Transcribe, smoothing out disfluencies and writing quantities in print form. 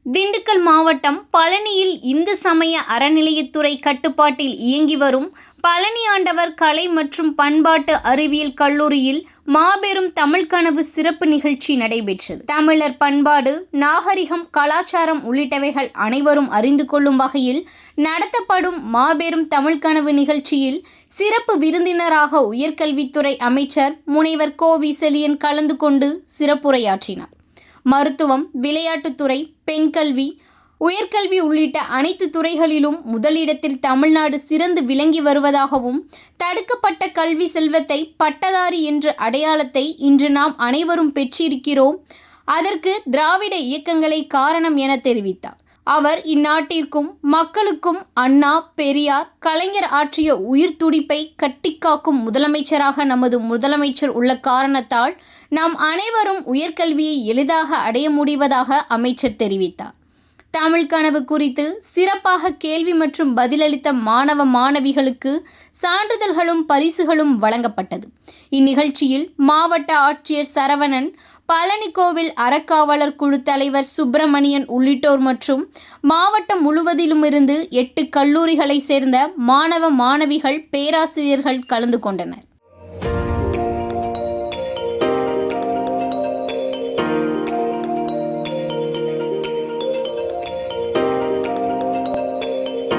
திண்டுக்கல் மாவட்டம் பழனியில் இந்து சமய அறநிலையத்துறை கட்டுப்பாட்டில் இயங்கி வரும் பழனி ஆண்டவர் கலை மற்றும் பண்பாட்டு அறிவியல் கல்லூரியில் மாபெரும் தமிழ் கனவு சிறப்பு நிகழ்ச்சி நடைபெற்றது. தமிழர் பண்பாடு, நாகரிகம், கலாச்சாரம் உள்ளிட்டவைகள் அனைவரும் அறிந்து கொள்ளும் வகையில் நடத்தப்படும் மாபெரும் தமிழ் கனவு நிகழ்ச்சியில் சிறப்பு விருந்தினராக உயர்கல்வித்துறை அமைச்சர் முனைவர் கோ. வி. செழியன் கலந்து கொண்டு சிறப்புரையாற்றினார். மருத்துவம், விளையாட்டுத்துறை, பெண் கல்வி, உயர்கல்வி உள்ளிட்ட அனைத்து துறைகளிலும் முதலிடத்தில் தமிழ்நாடு சிறந்து விளங்கி வருவதாகவும், தடுக்கப்பட்ட கல்வி செல்வத்தை பட்டதாரி என்ற அடையாளத்தை இன்று நாம் அனைவரும் பெற்றிருக்கிறோம். அதற்கு திராவிட இயக்கங்களே காரணம் என தெரிவித்தார். அவர் இந்நாட்டிற்கும் மக்களுக்கும் அண்ணா, பெரியார், கலைஞர் ஆற்றிய உயிர் துடிப்பை கட்டிக்காக்கும் முதலமைச்சராக நமது முதலமைச்சர் உள்ள காரணத்தால் நாம் அனைவரும் உயர்கல்வியை எளிதாக அடைய முடிவதாக அமைச்சர் தெரிவித்தார். தமிழ் கனவு குறித்து சிறப்பாக கேள்வி மற்றும் பதிலளித்த மாணவ மாணவிகளுக்கு சான்றிதழ்களும் பரிசுகளும் வழங்கப்பட்டது. இந்நிகழ்ச்சியில் மாவட்ட ஆட்சியர் சரவணன், பழனி கோவில் அறக்காவலர் குழு தலைவர் சுப்பிரமணியன் உள்ளிட்டோர் மற்றும் மாவட்டம் முழுவதிலுமிருந்து 8 கல்லூரிகளை சேர்ந்த மாணவ மாணவிகள், பேராசிரியர்கள் கலந்து கொண்டனர்.